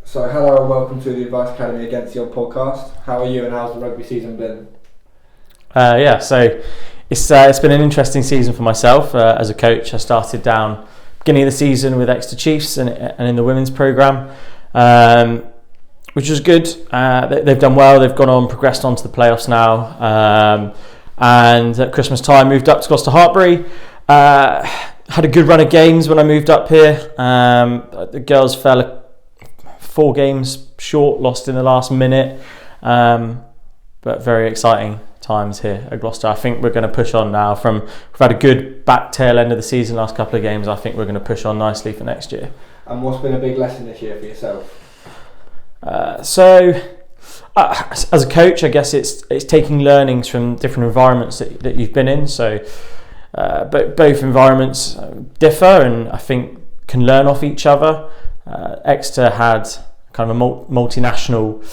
So hello and welcome to the Advice Academy Against Your podcast. How are you and how's the rugby season been? So it's been an interesting season for myself as a coach. I started down beginning of the season with Exeter Chiefs and in the women's programme, which was good. They've done well. They've gone on, progressed on to the playoffs now, and at Christmas time moved up to Gloucester Hartpury. Had a good run of games when I moved up here. The girls fell 4 games short, lost in the last minute, but very exciting times here at Gloucester. I think we're going to push on now. We've had a good back tail end of the season, last couple of games. I think we're going to push on nicely for next year. And what's been a big lesson this year for yourself? As a coach, I guess it's taking learnings from different environments that you've been in. So, but both environments differ, and I think can learn off each other. Exeter had kind of a multinational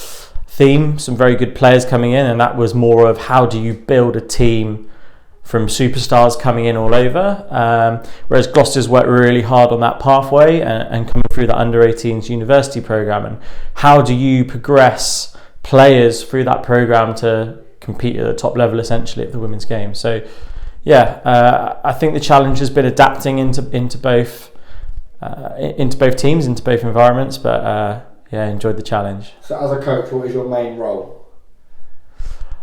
theme, some very good players coming in, and that was more of how do you build a team from superstars coming in all over, whereas Gloucester's worked really hard on that pathway and coming through the under-18s university programme, and how do you progress players through that programme to compete at the top level essentially at the women's game. So I think the challenge has been adapting into both teams, into both environments, but enjoyed the challenge. So as a coach, what is your main role?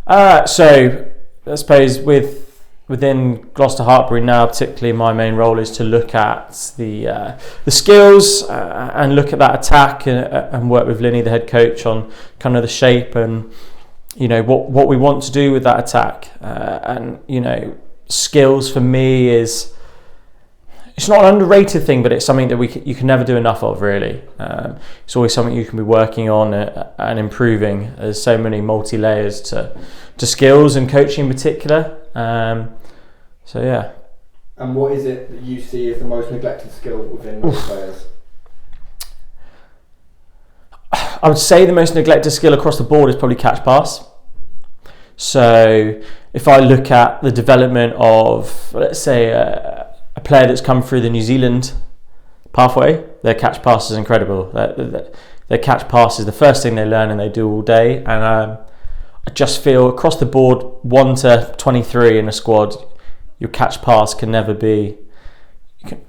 So I suppose within Gloucester Hartpury now, particularly my main role is to look at the skills and look at that attack and work with Linny, the head coach, on kind of the shape and what we want to do with that attack. And skills for me is, it's not an underrated thing, but it's something that you can never do enough of, really. It's always something you can be working on and improving. There's so many multi-layers to skills and coaching in particular. And what is it that you see as the most neglected skill within those players? I would say the most neglected skill across the board is probably catch pass. So if I look at the development of, let's say, a player that's come through the New Zealand pathway, their catch pass is incredible. Their catch pass is the first thing they learn and they do all day. And I just feel across the board, 1 to 23 in a squad, your catch pass can never be,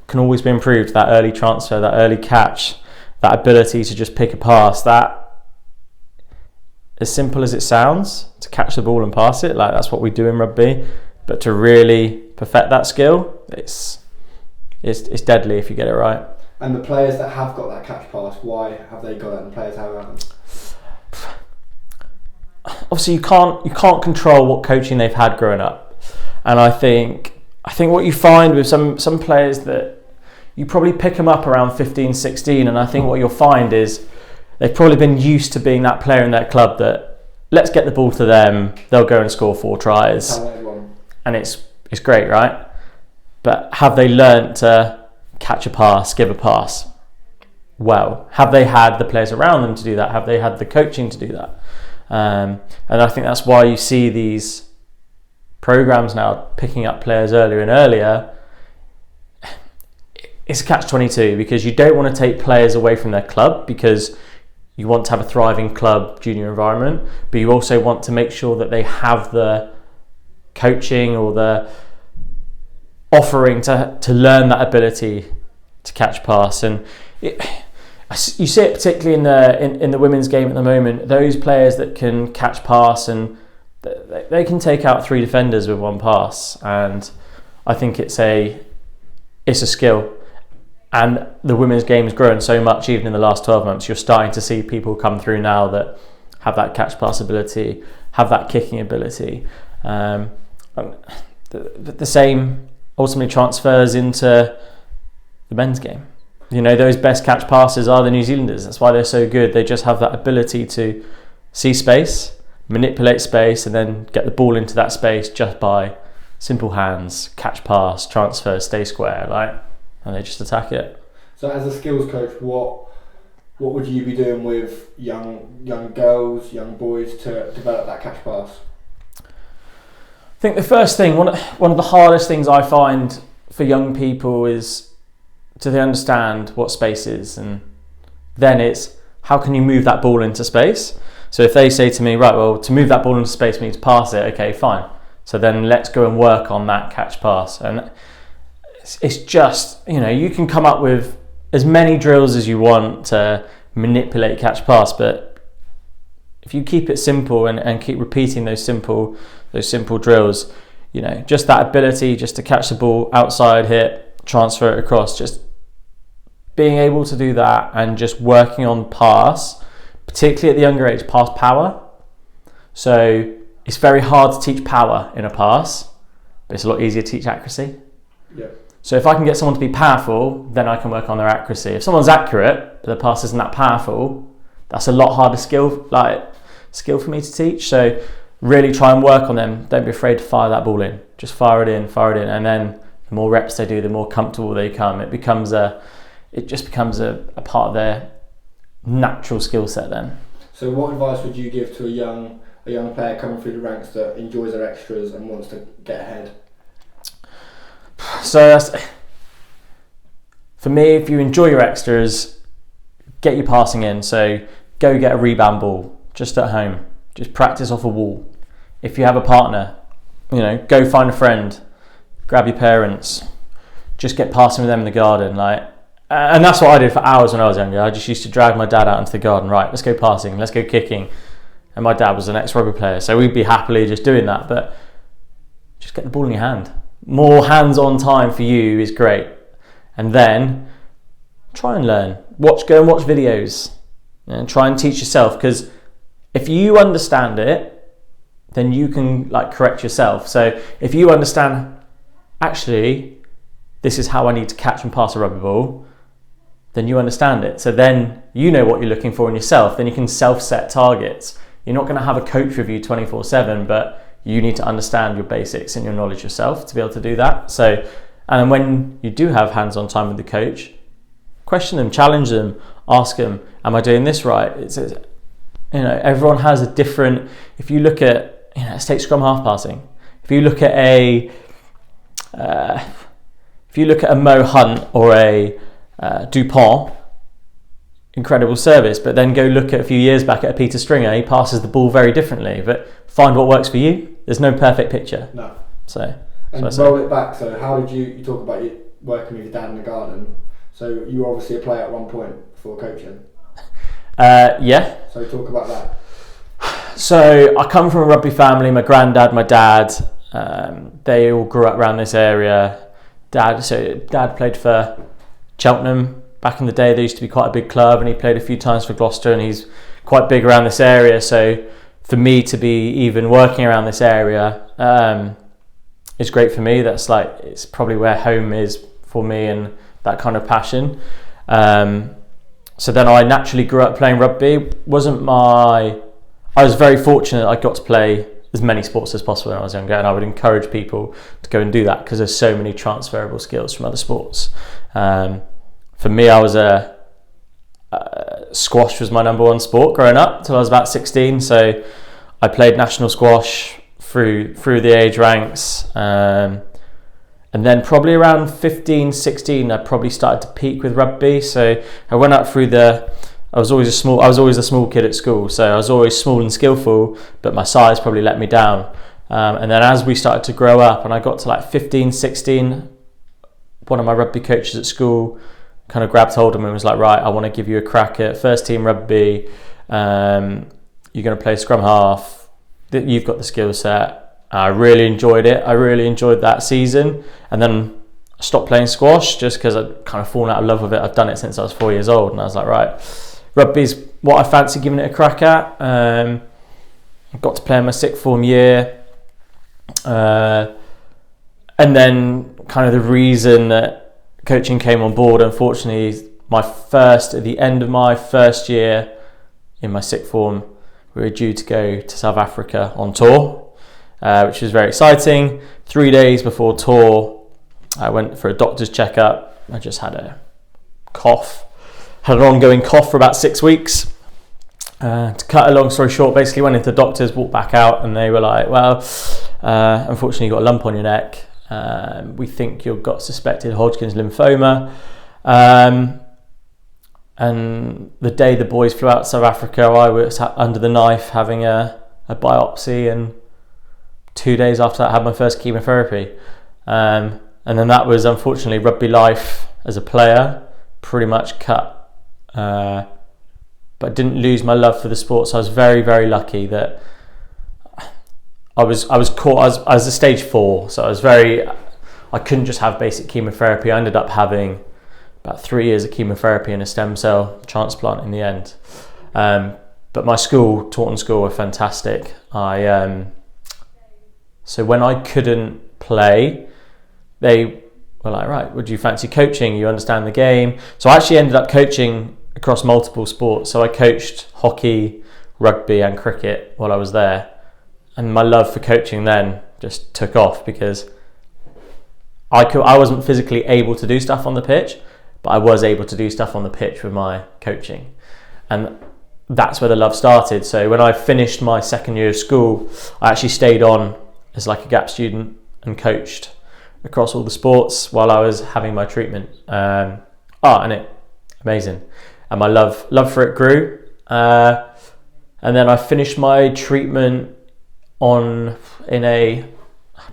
can always be improved. That early transfer, that early catch, that ability to just pick a pass, that, as simple as it sounds, to catch the ball and pass it, like that's what we do in rugby. But to really perfect that skill, it's deadly if you get it right. And the players that have got that catch pass, why have they got it and the players haven't? Obviously you can't control what coaching they've had growing up. And I think what you find with some players, that you probably pick them up around 15, 16, and I think what you'll find is they've probably been used to being that player in their club that, let's get the ball to them, they'll go and score 4 tries. And it's great, right? But have they learnt to catch a pass, give a pass? Well, have they had the players around them to do that? Have they had the coaching to do that? And I think that's why you see these programs now picking up players earlier and earlier. It's a catch-22, because you don't want to take players away from their club, because you want to have a thriving club junior environment, but you also want to make sure that they have the coaching or the offering to learn that ability to catch pass. And you see it particularly in the women's game at the moment, those players that can catch pass, and they can take out 3 defenders with 1 pass, and I think it's a skill. And the women's game has grown so much, even in the last 12 months. You're starting to see people come through now that have that catch pass ability, have that kicking ability. The same ultimately transfers into the men's game. Those best catch passes are the New Zealanders. That's why they're so good. They just have that ability to see space, manipulate space, and then get the ball into that space just by simple hands, catch pass, transfer, stay square, right? And they just attack it. So as a skills coach, what would you be doing with young girls, young boys to develop that catch pass? I think the first thing, one of the hardest things I find for young people is, do they understand what space is? And then it's, how can you move that ball into space? So if they say to me, right, well, to move that ball into space, we need to pass it. Okay, fine. So then let's go and work on that catch pass. And it's just, you can come up with as many drills as you want to manipulate catch pass, but if you keep it simple and keep repeating those simple drills, just that ability just to catch the ball outside, hit, transfer it across, just being able to do that and just working on pass, particularly at the younger age, pass power. So it's very hard to teach power in a pass, but it's a lot easier to teach accuracy. Yeah. So if I can get someone to be powerful, then I can work on their accuracy. If someone's accurate, but the pass isn't that powerful, that's a lot harder skill for me to teach. So really try and work on them. Don't be afraid to fire that ball in. Just fire it in. And then the more reps they do, the more comfortable they become. It just becomes a part of their natural skill set then. So what advice would you give to a young player coming through the ranks that enjoys their extras and wants to get ahead? So for me, if you enjoy your extras, get your passing in. So go get a rebound ball just at home. Just practice off a wall. If you have a partner, go find a friend, grab your parents, just get passing with them in the garden. And that's what I did for hours when I was younger. I just used to drag my dad out into the garden. Right, let's go passing, let's go kicking. And my dad was an ex-rugby player, so we'd be happily just doing that. But just get the ball in your hand. More hands-on time for you is great. And then try and learn. Go and watch videos and try and teach yourself, because if you understand it, then you can correct yourself. So if you understand, actually, this is how I need to catch and pass a rugby ball, then you understand it. So then you know what you're looking for in yourself. Then you can self-set targets. You're not going to have a coach with you 24/7, but you need to understand your basics and your knowledge yourself to be able to do that. So, and when you do have hands-on time with the coach, question them, challenge them, ask them, am I doing this right? Everyone has a different, if you look at, let's take scrum half passing. If you look at a Mo Hunt or a Dupont, incredible service, but then go look at a few years back at a Peter Stringer, he passes the ball very differently, but find what works for you. There's no perfect picture. No. So, and roll it back, so how did you talk about you working with your dad in the garden, so you were obviously a player at one point before coaching. Yeah. So talk about that. So I come from a rugby family. My granddad, my dad, they all grew up around this area. Dad played for Cheltenham back in the day. They used to be quite a big club, and he played a few times for Gloucester, and he's quite big around this area. So for me to be even working around this area is great for me. It's probably where home is for me, and that kind of passion. So then I naturally grew up playing rugby. I was very fortunate I got to play as many sports as possible when I was younger, and I would encourage people to go and do that because there's so many transferable skills from other sports. For me, I was squash was my number one sport growing up till I was about 16. So I played national squash through the age ranks. And then probably around 15, 16, I probably started to peak with rugby. So I went up through I was always a small kid at school. So I was always small and skillful, but my size probably let me down. And then as we started to grow up and I got to 15, 16, one of my rugby coaches at school kind of grabbed hold of me and was like, right, I want to give you a crack at first team rugby. You're going to play scrum half. You've got the skill set. I really enjoyed it. I really enjoyed that season. And then I stopped playing squash just because I'd kind of fallen out of love with it. I've done it since I was 4 years old. And I was like, right, rugby's what I fancy giving it a crack at. I got to play in my sixth form year. And then kind of the reason that coaching came on board, unfortunately, at the end of my first year in my sixth form, we were due to go to South Africa on tour. Which was very exciting. 3 days before tour, I went for a doctor's checkup. I just had a cough. Had an ongoing cough for about 6 weeks. To cut a long story short, basically went into the doctors, walked back out, and they were like, well, unfortunately you've got a lump on your neck. We think you've got suspected Hodgkin's lymphoma. And the day the boys flew out to South Africa, I was under the knife having a biopsy, and 2 days after that I had my first chemotherapy. And then that was, unfortunately, rugby life as a player pretty much cut. But I didn't lose my love for the sport, so I was very, very lucky that I was caught. I was at stage 4, so I couldn't just have basic chemotherapy. I ended up having about 3 years of chemotherapy and a stem cell transplant in the end. But my school, Taunton School, were fantastic. So when I couldn't play, they were like, right, would you fancy coaching? You understand the game. So I actually ended up coaching across multiple sports. So I coached hockey, rugby and cricket while I was there. And my love for coaching then just took off, because I wasn't physically able to do stuff on the pitch, but I was able to do stuff on the pitch with my coaching. And that's where the love started. So when I finished my second year of school, I actually stayed on as like a gap student and coached across all the sports while I was having my treatment. Amazing. And my love for it grew. And then I finished my treatment I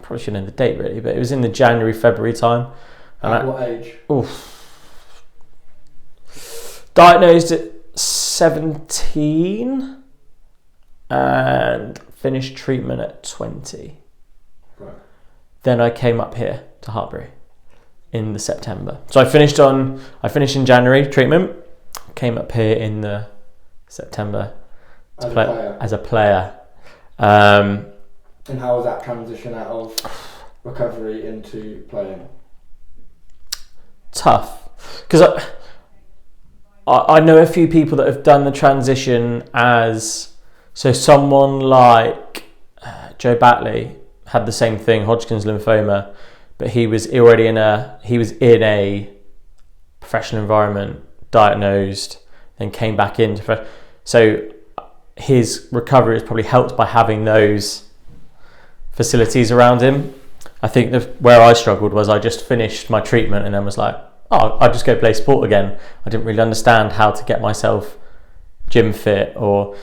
probably shouldn't know the date really, but it was in the January, February time. At what age? Diagnosed at 17 and finished treatment at 20. Right. Then I came up here to Hartpury in the September. So I finished in January treatment, came up here in the September as a player. And how was that transition out of recovery into playing? Tough, because I know a few people that have done the transition so someone like Joe Batley had the same thing, Hodgkin's lymphoma, but he was in a professional environment, diagnosed, then came back into. So his recovery was probably helped by having those facilities around him. I think where I struggled was I just finished my treatment and then was like, I'll just go play sport again. I didn't really understand how to get myself gym fit, or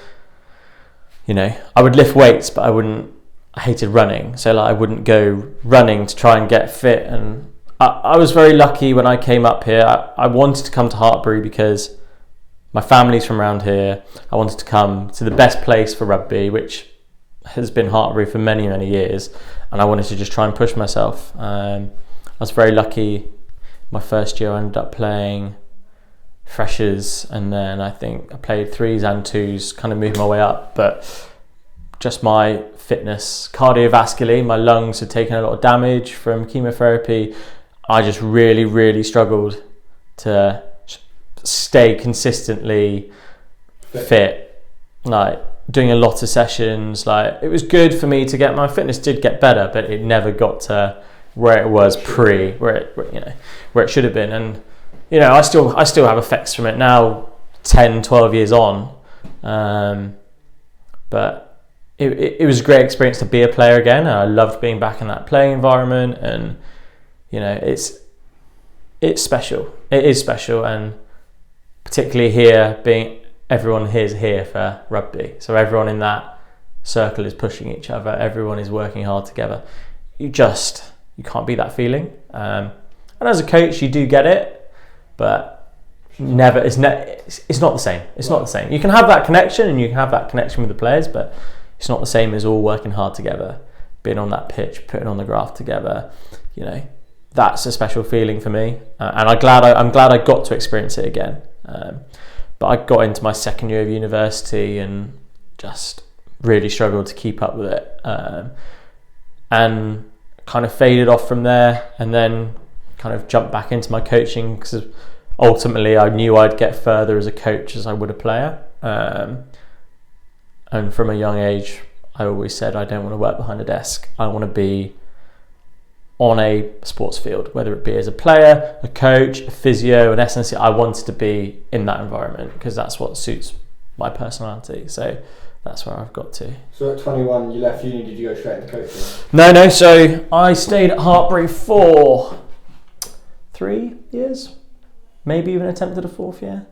I would lift weights, but I hated running, so I wouldn't go running to try and get fit. And I was very lucky when I came up here. I wanted to come to Hartpury because my family's from around here. I wanted to come to the best place for rugby, which has been Hartpury for many, many years, and I wanted to just try and push myself. I was very lucky. My first year I ended up playing freshers, and then I think I played 3s and 2s, kind of moving my way up. But just my fitness, cardiovascularly, my lungs had taken a lot of damage from chemotherapy. I just really, really struggled to stay consistently fit, like doing a lot of sessions. Like, it was good for me to get, my fitness did get better, but it never got to where it was where it should have been. And I still have effects from it now, 10, 12 years on. But it was a great experience to be a player again. I loved being back in that playing environment, and it's special. It is special, and particularly here, being everyone here is here for rugby, so everyone in that circle is pushing each other. Everyone is working hard together. You can't beat that feeling. And as a coach, you do get it, but never. It's not the same. It's not the same. You can have that connection, and you can have that connection with the players, but it's not the same as all working hard together, being on that pitch, putting on the graph together. That's a special feeling for me, and I'm glad I got to experience it again. But I got into my second year of university and just really struggled to keep up with it, and kind of faded off from there, and then kind of jumped back into my coaching, because ultimately I knew I'd get further as a coach as I would a player. And from a young age, I always said I don't want to work behind a desk. I want to be on a sports field, whether it be as a player, a coach, a physio, an SNC. I wanted to be in that environment because that's what suits my personality. So that's where I've got to. So at 21, you left uni. Did you go straight into coaching? No. So I stayed at Hartpury for 3 years, maybe even attempted a 4th year.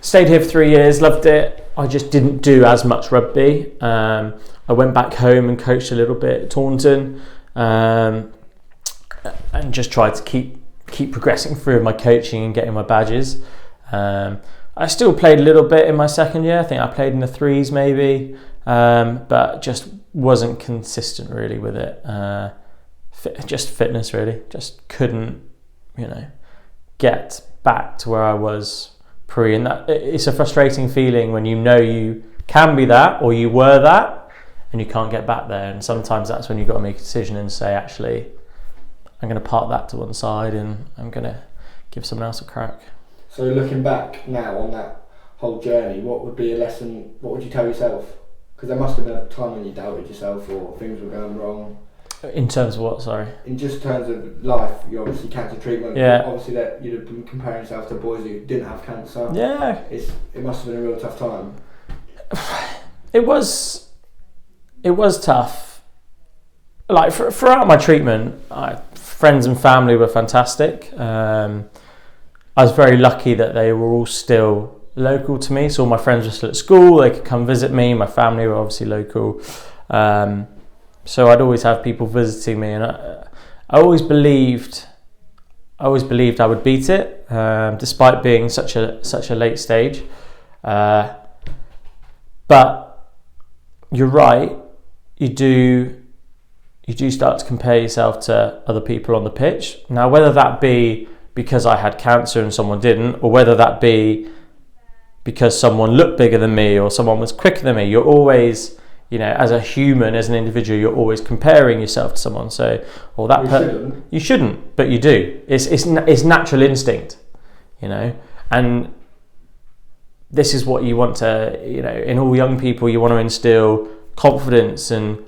Stayed here for 3 years, loved it. I just didn't do as much rugby. I went back home and coached a little bit at Taunton, and just tried to keep progressing through my coaching and getting my badges. I still played a little bit in my second year. I think I played in the threes maybe, but just wasn't consistent really with it. Just fitness really, just couldn't, get back to where I was pre. And that it's a frustrating feeling when you can be that or you were that and you can't get back there. And sometimes that's when you've got to make a decision and say, actually, I'm going to park that to one side and I'm going to give someone else a crack. So looking back now on that whole journey, what would be a lesson, what would you tell yourself? Because there must have been a time when you doubted yourself or things were going wrong. In terms of what, sorry? In just terms of life, you obviously cancer treatment. Yeah. Obviously that you'd have been comparing yourself to boys who didn't have cancer. Yeah. It must have been a real tough time. It was tough. Like throughout my treatment, friends and family were fantastic. I was very lucky that they were all still local to me. So all my friends were still at school, they could come visit me. My family were obviously local. So I'd always have people visiting me, and I always believed I would beat it, despite being such a late stage. But you're right, you do start to compare yourself to other people on the pitch. Now, whether that be because I had cancer and someone didn't, or whether that be because someone looked bigger than me or someone was quicker than me, you're always, as a human, as an individual, you're always comparing yourself to someone. So, or that you shouldn't, but you do. It's natural instinct, and this is what you want to, in all young people, you want to instill confidence, and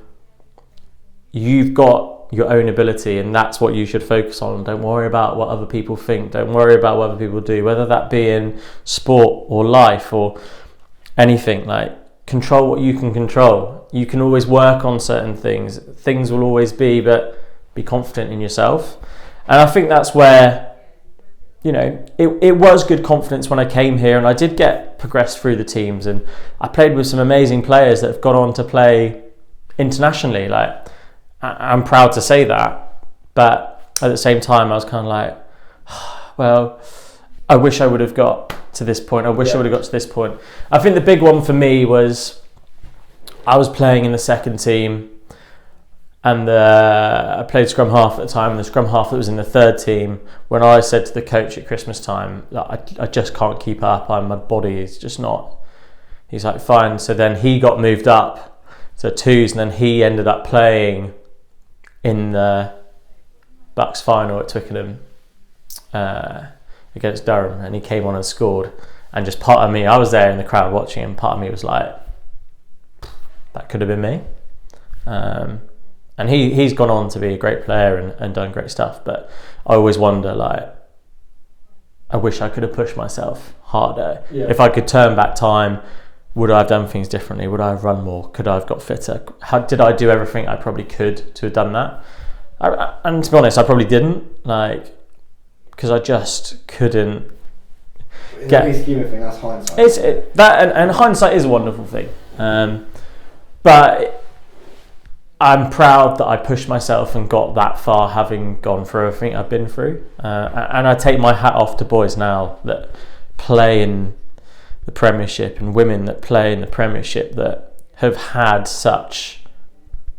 you've got your own ability, and that's what you should focus on. Don't worry about what other people think. Don't worry about what other people do, whether that be in sport or life or anything. Like, control what you can control. You can always work on certain things. Things will always be, but be confident in yourself. And I think that's where, it was good confidence when I came here, and I did get progressed through the teams, and I played with some amazing players that have gone on to play internationally. Like, I'm proud to say that, but at the same time, I was kind of like, well, I wish I would have got to this point. I wish I would have got to this point. I think the big one for me was I was playing in the second team, and I played scrum half at the time, and the scrum half that was in the third team, when I said to the coach at Christmas time, I just can't keep up, my body is just not, he's like, fine. So then he got moved up to twos, and then he ended up playing in the Bucks final at Twickenham against Durham, and he came on and scored. And just part of me, I was there in the crowd watching, and part of me was like, that could have been me. And he's gone on to be a great player and done great stuff, but I always wonder, like, I wish I could have pushed myself harder. Yeah. If I could turn back time, would I have done things differently? Would I have run more? Could I have got fitter? Did I do everything I probably could to have done that? And to be honest, I probably didn't, because I just couldn't get. In the scheme of things, that's hindsight. And hindsight is a wonderful thing. But I'm proud that I pushed myself and got that far, having gone through everything I've been through. And I take my hat off to boys now that play in the Premiership, and women that play in the Premiership that have had such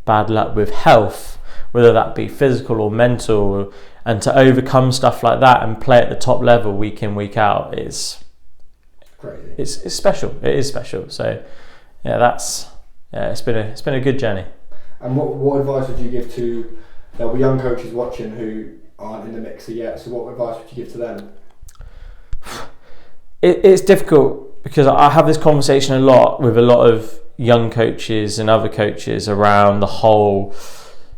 bad luck with health, whether that be physical or mental, and to overcome stuff like that and play at the top level week in, week out is crazy. It's special. It is special. So it's been a good journey. And what advice would you give to, there'll be young coaches watching who aren't in the mixer yet, so what advice would you give to them? It's difficult, because I have this conversation a lot with a lot of young coaches and other coaches around the whole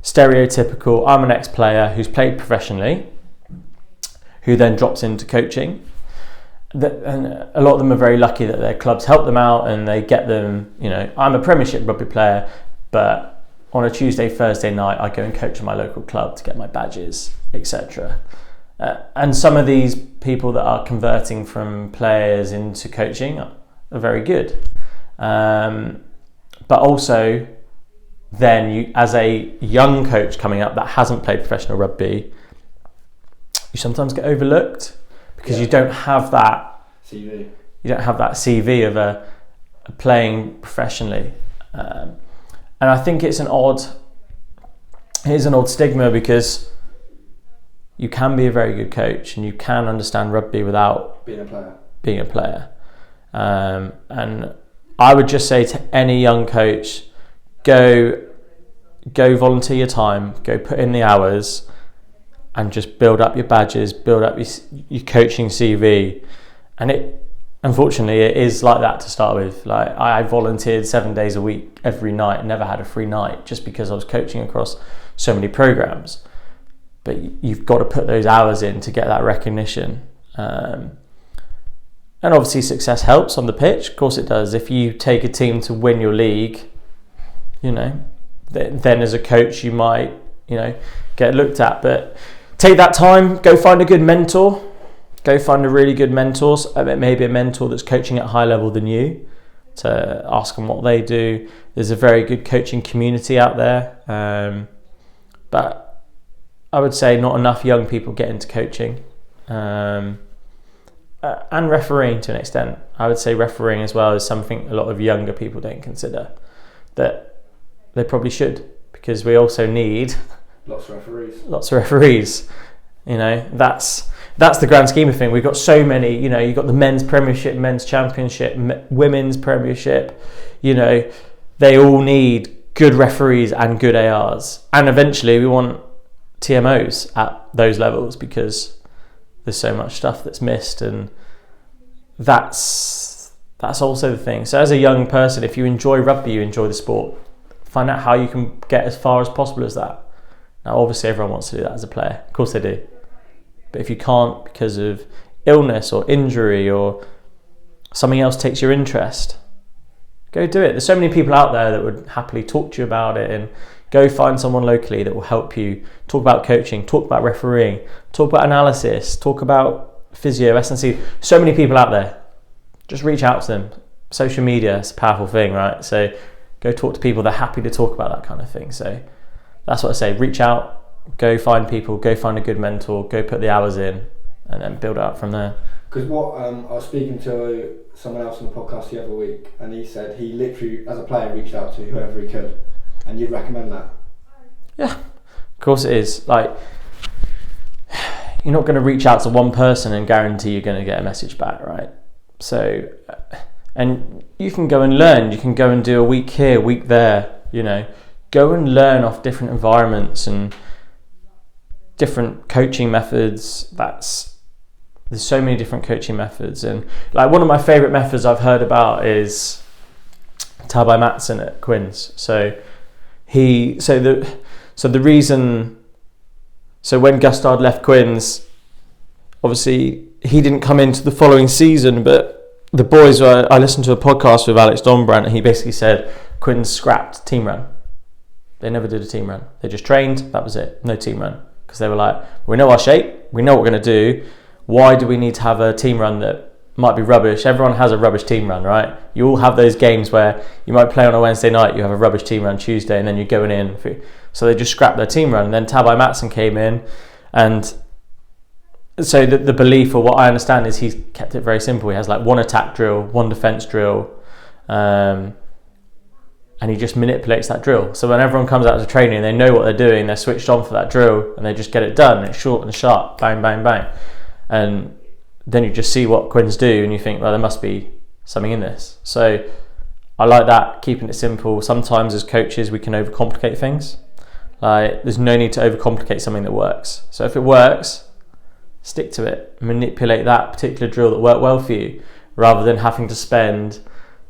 stereotypical, I'm an ex-player who's played professionally, who then drops into coaching. And a lot of them are very lucky that their clubs help them out and they get them, I'm a Premiership rugby player, but on a Tuesday, Thursday night, I go and coach at my local club to get my badges, etc. And some of these people that are converting from players into coaching are very good. But also, then you, as a young coach coming up that hasn't played professional rugby, you sometimes get overlooked because you don't have that CV. You don't have that CV of a playing professionally, and I think it's an odd stigma because you can be a very good coach and you can understand rugby without being a player. And I would just say to any young coach, go volunteer your time, go put in the hours, and just build up your badges, build up your coaching CV. And unfortunately it is like that to start with. Like, I volunteered 7 days a week every night, never had a free night, just because I was coaching across so many programs. But you've got to put those hours in to get that recognition. And obviously success helps on the pitch, of course it does. If you take a team to win your league, then as a coach you might, get looked at. But take that time, go find a good mentor, go find a really good mentor, maybe a mentor that's coaching at a higher level than you, to ask them what they do. There's a very good coaching community out there, but I would say not enough young people get into coaching, and refereeing to an extent. I would say refereeing as well is something a lot of younger people don't consider, that they probably should, because we also need lots of referees. That's the grand scheme of things. We've got so many, you've got the men's premiership, men's championship, women's premiership, they all need good referees and good ARs. And eventually we want TMOs at those levels, because there's so much stuff that's missed, and that's also the thing. So as a young person, if you enjoy rugby, you enjoy the sport, find out how you can get as far as possible as that. Now obviously everyone wants to do that as a player, of course they do, but if you can't because of illness or injury or something else takes your interest, go do it. There's so many people out there that would happily talk to you about it, and go find someone locally that will help you talk about coaching, talk about refereeing, talk about analysis, talk about physio, S&C. So many people out there. Just reach out to them. Social media is a powerful thing, right? So go talk to people. They're happy to talk about that kind of thing. So that's what I say. Reach out, go find people, go find a good mentor, go put the hours in, and then build it up from there. Because I was speaking to someone else on the podcast the other week, and he said he literally, as a player, reached out to whoever he could. And you'd recommend that? Yeah, of course it is. Like, you're not going to reach out to one person and guarantee you're going to get a message back, right? So, and you can go and learn. You can go and do a week here, a week there. Go and learn off different environments and different coaching methods. There's so many different coaching methods, and like one of my favourite methods I've heard about is Tabai Matson at Quins. So when Gustard left Quins, obviously he didn't come into the following season, but the boys I listened to a podcast with Alex Donbrandt, and he basically said Quins scrapped team run. They never did a team run. They just trained, that was it, no team run. Because they were like, we know our shape, we know what we're going to do, why do we need to have a team run that might be rubbish? Everyone has a rubbish team run, right? You all have those games where you might play on a Wednesday night, you have a rubbish team run Tuesday, and then you're going in. So they just scrapped their team run. And then Tabai Matson came in, and so the belief, or what I understand, is he's kept it very simple. He has like one attack drill, one defence drill, and he just manipulates that drill. So when everyone comes out to training, they know what they're doing, they're switched on for that drill, and they just get it done. It's short and sharp, bang, bang, bang. And then you just see what Quins do, and you think, well, there must be something in this. So I like that, keeping it simple. Sometimes as coaches we can overcomplicate things. Like, there's no need to overcomplicate something that works. So if it works, stick to it. Manipulate that particular drill that worked well for you, rather than having to spend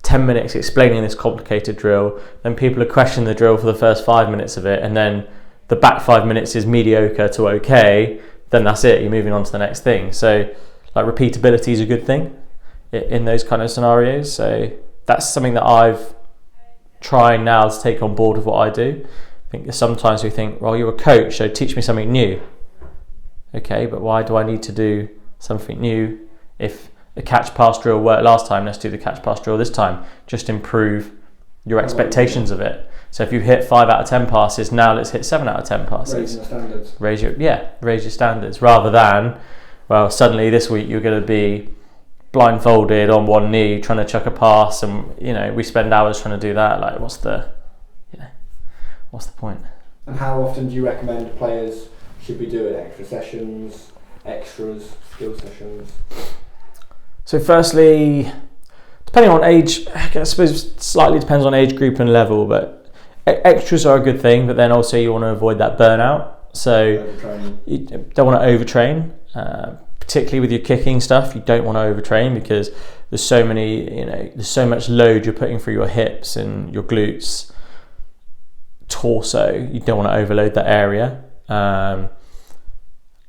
10 minutes explaining this complicated drill. Then people are questioning the drill for the first 5 minutes of it, and then the back 5 minutes is mediocre to okay. Then that's it, you're moving on to the next thing. So like, repeatability is a good thing in those kind of scenarios. So that's something that I've trying now to take on board with what I do. I think sometimes we think, well, you're a coach, so teach me something new. Okay, but why do I need to do something new? If the catch pass drill worked last time, let's do the catch pass drill this time. Just improve your expectations of it. So if you hit 5 out of 10 passes, now let's hit 7 out of 10 passes. Raising the standards. Raise your standards, rather than, well, suddenly this week you're going to be blindfolded on one knee trying to chuck a pass, and we spend hours trying to do that. Like, what's the point? And how often do you recommend players should be doing extra sessions, extras, skill sessions? So firstly, depending on age, I suppose slightly depends on age group and level, but extras are a good thing, but then also you want to avoid that burnout. So you don't want to overtrain, particularly with your kicking stuff. You don't want to overtrain because there's so much load you're putting through your hips and your glutes, torso. You don't want to overload that area.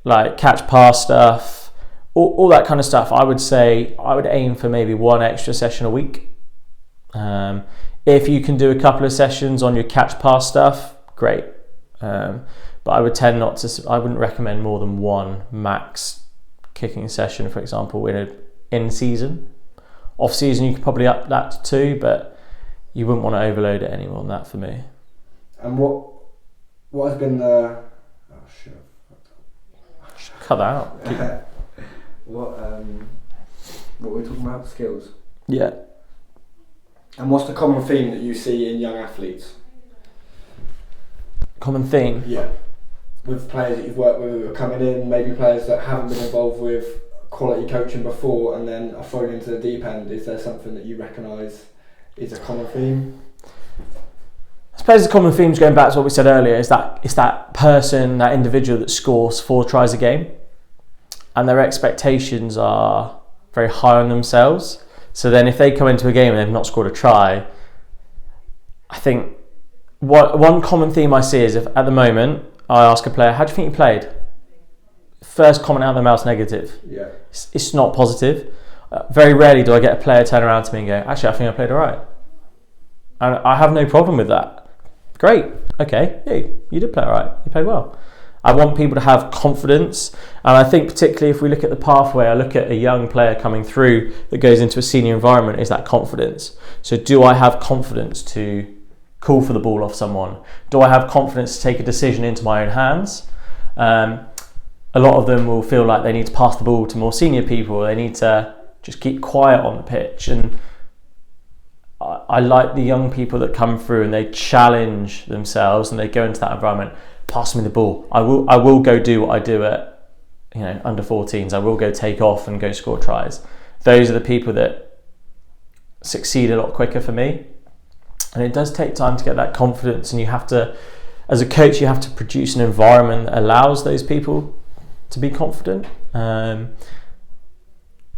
Like catch pass stuff, all that kind of stuff. I would say I would aim for maybe one extra session a week. If you can do a couple of sessions on your catch pass stuff, great. But I would tend not to. I wouldn't recommend more than one max kicking session, for example, in season. Off season, you could probably up that to 2, but you wouldn't want to overload it any more than that for me. And what has been the? Oh shit! Cut that out. What were we talking about? Skills. Yeah. And what's the common theme that you see in young athletes? Common theme? Yeah. With players that you've worked with who are coming in, maybe players that haven't been involved with quality coaching before and then are thrown into the deep end. Is there something that you recognise is a common theme? I suppose the common theme is going back to what we said earlier, is that it's that person, that individual that scores 4 tries a game and their expectations are very high on themselves. So then if they come into a game and they've not scored a try, I think one common theme I see is if at the moment I ask a player, how do you think you played? First comment out of their mouth is negative. Yeah. It's not positive. Very rarely do I get a player turn around to me and go, actually, I think I played all right. And I have no problem with that. Great. Okay. Yeah, you did play all right. You played well. I want people to have confidence. And I think particularly if we look at the pathway, I look at a young player coming through that goes into a senior environment, is that confidence. So do I have confidence to call for the ball off someone? Do I have confidence to take a decision into my own hands? A lot of them will feel like they need to pass the ball to more senior people. They need to just keep quiet on the pitch. And I like the young people that come through and they challenge themselves and they go into that environment. Pass me the ball. I will go do what I do at under 14s. I will go take off and go score tries. Those are the people that succeed a lot quicker for me. And it does take time to get that confidence, and you have to, as a coach, you have to produce an environment that allows those people to be confident. But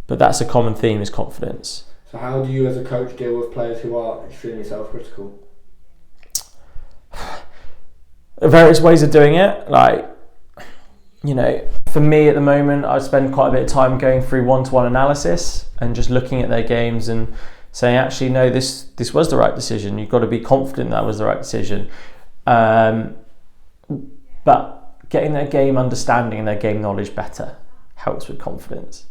that's a common theme, is confidence. So how do you as a coach deal with players who are extremely self-critical? Various ways of doing it. For me at the moment, I spend quite a bit of time going through one-to-one analysis and just looking at their games and saying, actually, no, this was the right decision. You've got to be confident that was the right decision. But getting their game understanding and their game knowledge better helps with confidence.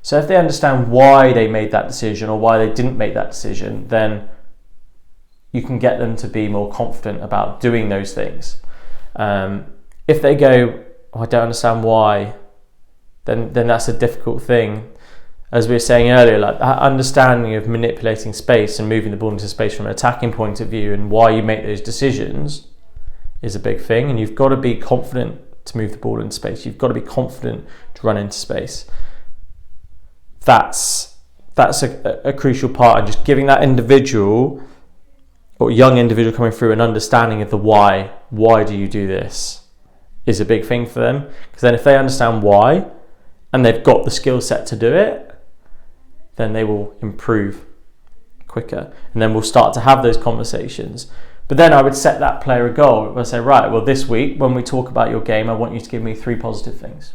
So if they understand why they made that decision or why they didn't make that decision, then you can get them to be more confident about doing those things. If they go, I don't understand why, then that's a difficult thing. As we were saying earlier, like that understanding of manipulating space and moving the ball into space from an attacking point of view and why you make those decisions is a big thing. And you've got to be confident to move the ball into space. You've got to be confident to run into space. That's a crucial part, and just giving that individual or young individual coming through an understanding of the why do you do this, is a big thing for them. Because then if they understand why and they've got the skill set to do it, then they will improve quicker, and then we'll start to have those conversations. But then I would set that player a goal. I'd say, right, well, this week when we talk about your game, I want you to give me 3 positive things,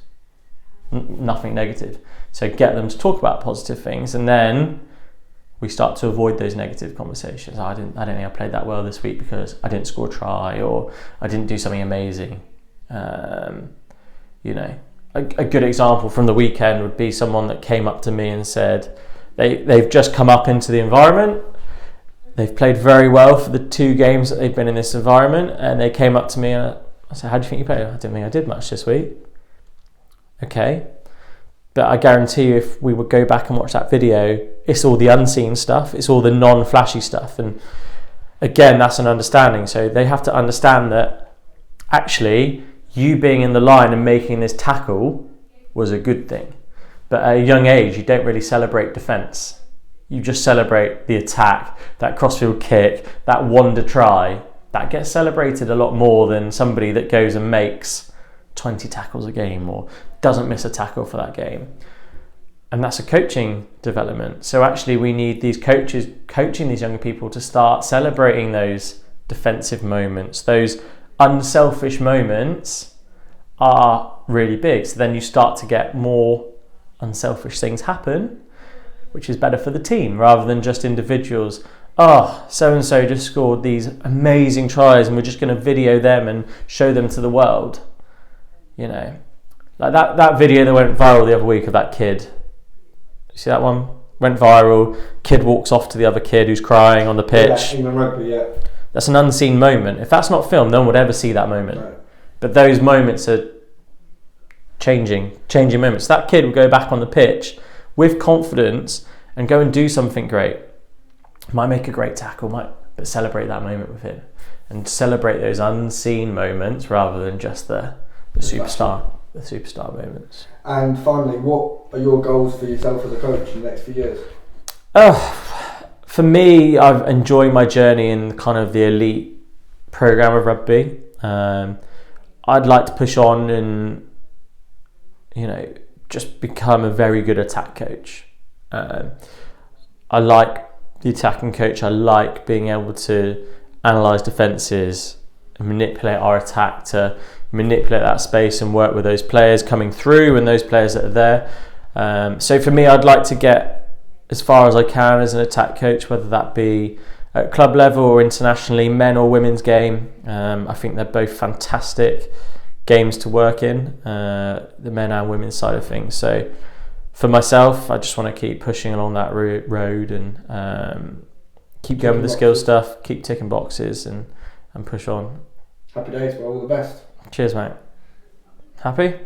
nothing negative. So get them to talk about positive things, and then we start to avoid those negative conversations. I don't think I played that well this week because I didn't score a try, or I didn't do something amazing. a good example from the weekend would be someone that came up to me and said they've just come up into the environment. They've played very well for the 2 games that they've been in this environment, and they came up to me and I said, how do you think you played? I didn't think I did much this week. Okay. But I guarantee you, if we would go back and watch that video, it's all the unseen stuff. It's all the non-flashy stuff. And again, that's an understanding. So they have to understand that actually you being in the line and making this tackle was a good thing. But at a young age, you don't really celebrate defence. You just celebrate the attack, that crossfield kick, that wonder try. That gets celebrated a lot more than somebody that goes and makes 20 tackles a game or doesn't miss a tackle for that game. And that's a coaching development. So actually we need these coaches coaching these younger people to start celebrating those defensive moments. Those unselfish moments are really big. So then you start to get more unselfish things happen, which is better for the team rather than just individuals. Oh, so-and-so just scored these amazing tries and we're just going to video them and show them to the world. You know, like that video that went viral the other week of that kid. You see that one? Went viral. Kid walks off to the other kid who's crying on the pitch. Yeah, rugby, yeah. That's an unseen moment. If that's not filmed, no one would ever see that moment. Right. But those moments are changing moments. That kid will go back on the pitch with confidence and go and do something great. Might make a great tackle, but celebrate that moment with him and celebrate those unseen moments rather than just the superstar moments. And finally, what are your goals for yourself as a coach in the next few years? For me, I've enjoyed my journey in kind of the elite program of rugby. I'd like to push on and, just become a very good attack coach. I like the attacking coach. I like being able to analyse defences and manipulate our attack to manipulate that space and work with those players coming through and those players that are there. So for me, I'd like to get as far as I can as an attack coach, whether that be at club level or internationally, men or women's game. I think they're both fantastic games to work in, the men and women's side of things. So for myself, I just want to keep pushing along that road and keep going with the skill stuff, keep ticking boxes and push on. Happy days, well, all the best. Cheers, mate. Happy?